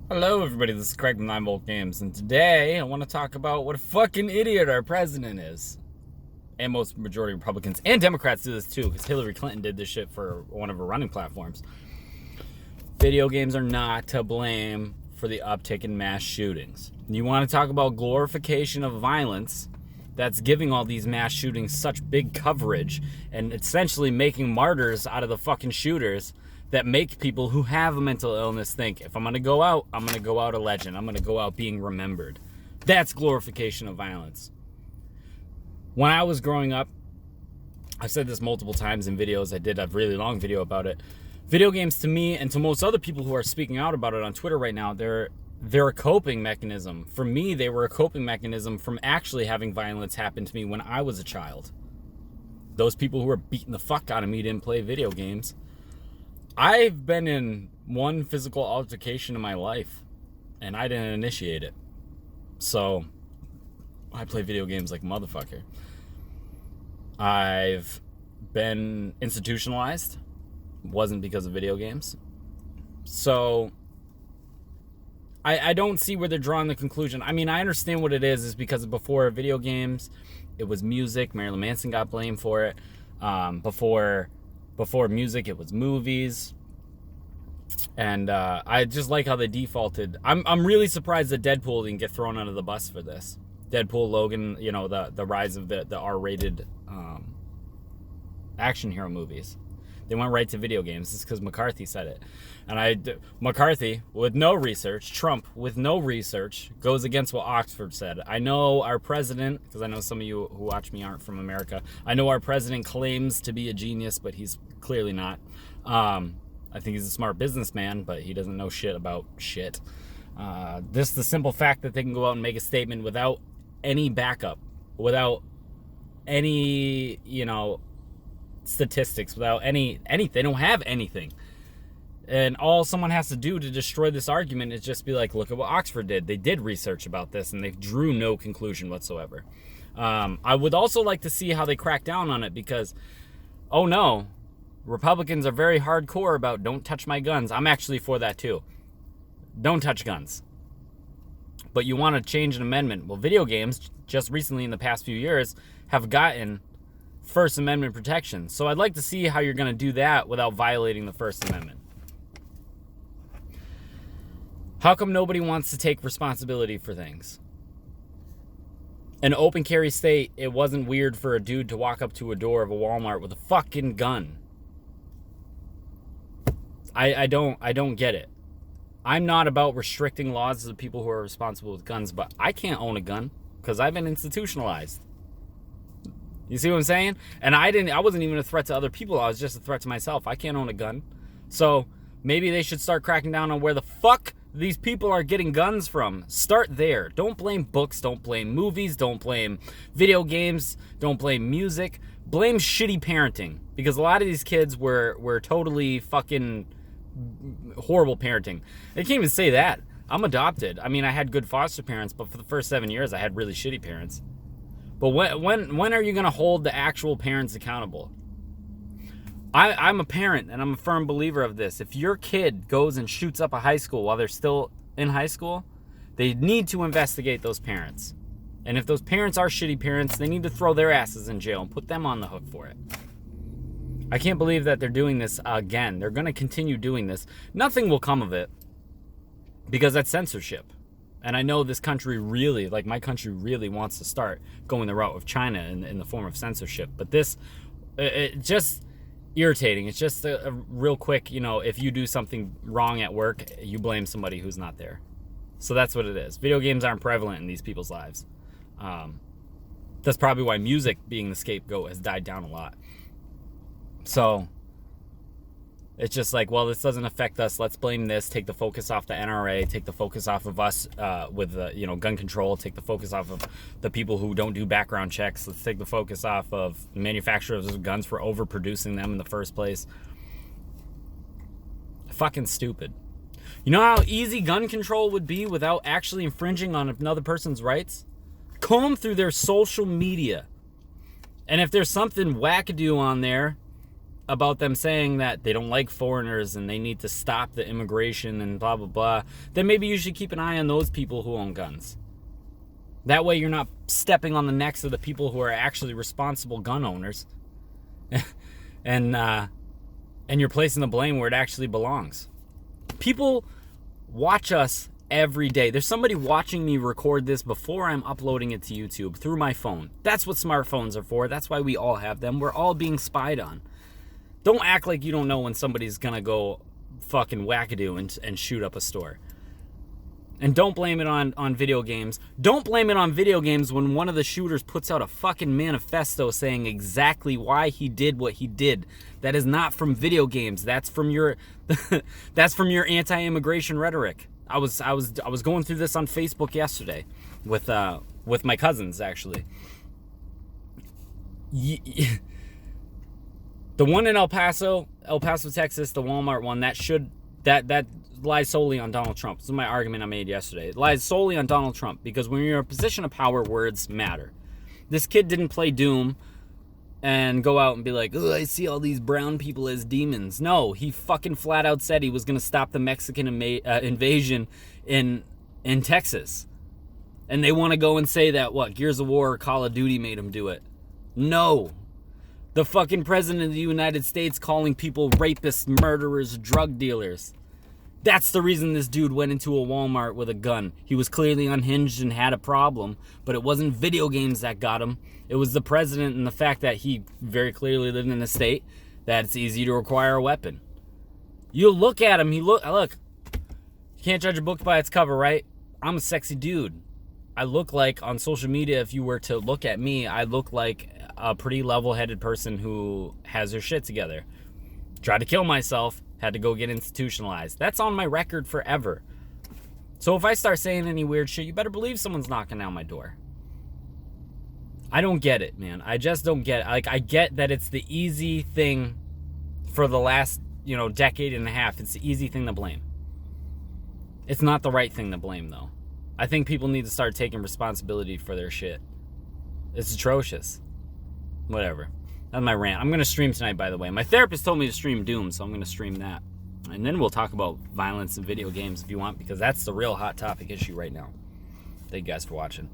Hello everybody, this is Craig from 9 Volt Games, and today I want to talk about what a fucking idiot our president is. And most majority Republicans and Democrats do this too, because Hillary Clinton did this shit for one of her running platforms. Video games are not to blame for the uptick in mass shootings. You want to talk about glorification of violence that's giving all these mass shootings such big coverage and essentially making martyrs out of the fucking shooters that make people who have a mental illness think, if I'm going to go out, I'm going to go out a legend. I'm going to go out being remembered. That's glorification of violence. When I was growing up, I've said this multiple times in videos. I did a really long video about it. Video games, to me and to most other people who are speaking out about it on Twitter right now, they're a coping mechanism. For me, they were a coping mechanism from actually having violence happen to me when I was a child. Those people who were beating the fuck out of me didn't play video games. I've been in one physical altercation in my life, and I didn't initiate it. So, I play video games like a motherfucker. I've been institutionalized. Wasn't because of video games. So, I don't see where they're drawing the conclusion. I mean, I understand what it is because before video games, it was music. Marilyn Manson got blamed for it. Before music, it was movies. And I just like how they defaulted. I'm really surprised that Deadpool didn't get thrown under the bus for this. Deadpool, Logan, you know, the rise of the R-rated action hero movies. They went right to video games. It's because McCarthy said it. And McCarthy, with no research, Trump, with no research, goes against what Oxford said. I know our president, because I know some of you who watch me aren't from America, I know our president claims to be a genius, but he's clearly not. I think he's a smart businessman, but he doesn't know shit about shit. This the simple fact that they can go out and make a statement without any backup, without any, statistics, without any they don't have anything. And all someone has to do to destroy this argument is just be like, look at what Oxford did. They did research about this, and they drew no conclusion whatsoever. I would also like to see how they crack down on it because, oh no, Republicans are very hardcore about don't touch my guns. I'm actually for that too. Don't touch guns. But you want to change an amendment. Well, video games, just recently in the past few years, have gotten First Amendment protection. So I'd like to see how you're going to do that without violating the First Amendment. How come nobody wants to take responsibility for things? In an open carry state, it wasn't weird for a dude to walk up to a door of a Walmart with a fucking gun. I don't get it. I'm not about restricting laws to the people who are responsible with guns, but I can't own a gun because I've been institutionalized. You see what I'm saying? And I wasn't even a threat to other people. I was just a threat to myself. I can't own a gun. So maybe they should start cracking down on where the fuck these people are getting guns from. Start there. Don't blame books. Don't blame movies. Don't blame video games. Don't blame music. Blame shitty parenting. Because a lot of these kids were totally fucking horrible parenting. They can't even say that. I'm adopted. I mean, I had good foster parents, but for the first 7 years, I had really shitty parents. But when are you going to hold the actual parents accountable? I'm a parent, and I'm a firm believer of this. If your kid goes and shoots up a high school while they're still in high school, they need to investigate those parents. And if those parents are shitty parents, they need to throw their asses in jail and put them on the hook for it. I can't believe that they're doing this again. They're going to continue doing this. Nothing will come of it because that's censorship. And I know this country really, like my country really wants to start going the route of China in the form of censorship. But this, it's just irritating. It's just a real quick, if you do something wrong at work, you blame somebody who's not there. So that's what it is. Video games aren't prevalent in these people's lives. That's probably why music being the scapegoat has died down a lot. So it's just like, well, this doesn't affect us. Let's blame this. Take the focus off the NRA. Take the focus off of us with gun control. Take the focus off of the people who don't do background checks. Let's take the focus off of the manufacturers of guns for overproducing them in the first place. Fucking stupid. You know how easy gun control would be without actually infringing on another person's rights? Comb through their social media. And if there's something wackadoo on there, about them saying that they don't like foreigners and they need to stop the immigration and blah, blah, blah, then maybe you should keep an eye on those people who own guns. That way you're not stepping on the necks of the people who are actually responsible gun owners. and you're placing the blame where it actually belongs. People watch us every day. There's somebody watching me record this before I'm uploading it to YouTube through my phone. That's what smartphones are for. That's why we all have them. We're all being spied on. Don't act like you don't know when somebody's gonna go fucking wackadoo and shoot up a store. And don't blame it on video games. Don't blame it on video games when one of the shooters puts out a fucking manifesto saying exactly why he did what he did. That is not from video games. That's from your that's from your anti-immigration rhetoric. I was going through this on Facebook yesterday with my cousins actually. The one in El Paso, Texas, the Walmart one, that lies solely on Donald Trump. This is my argument I made yesterday. It lies solely on Donald Trump because when you're in a position of power, words matter. This kid didn't play Doom and go out and be like, oh, I see all these brown people as demons. No, he fucking flat out said he was going to stop the Mexican invasion in Texas. And they want to go and say that, what, Gears of War or Call of Duty made him do it. No. The fucking president of the United States calling people rapists, murderers, drug dealers. That's the reason this dude went into a Walmart with a gun. He was clearly unhinged and had a problem, but it wasn't video games that got him. It was the president and the fact that he very clearly lived in a state that it's easy to acquire a weapon. You look at him, look, you can't judge a book by its cover, right? I'm a sexy dude. I look like, on social media, if you were to look at me, I look like a pretty level-headed person who has their shit together. Tried to kill myself, had to go get institutionalized. That's on my record forever. So if I start saying any weird shit, you better believe someone's knocking down my door. I don't get it, man. I just don't get it. Like, I get that it's the easy thing for the last, decade and a half. It's the easy thing to blame. It's not the right thing to blame, though. I think people need to start taking responsibility for their shit. It's atrocious. Whatever. That's my rant. I'm going to stream tonight, by the way. My therapist told me to stream Doom, so I'm going to stream that. And then we'll talk about violence in video games if you want, because that's the real hot topic issue right now. Thank you guys for watching.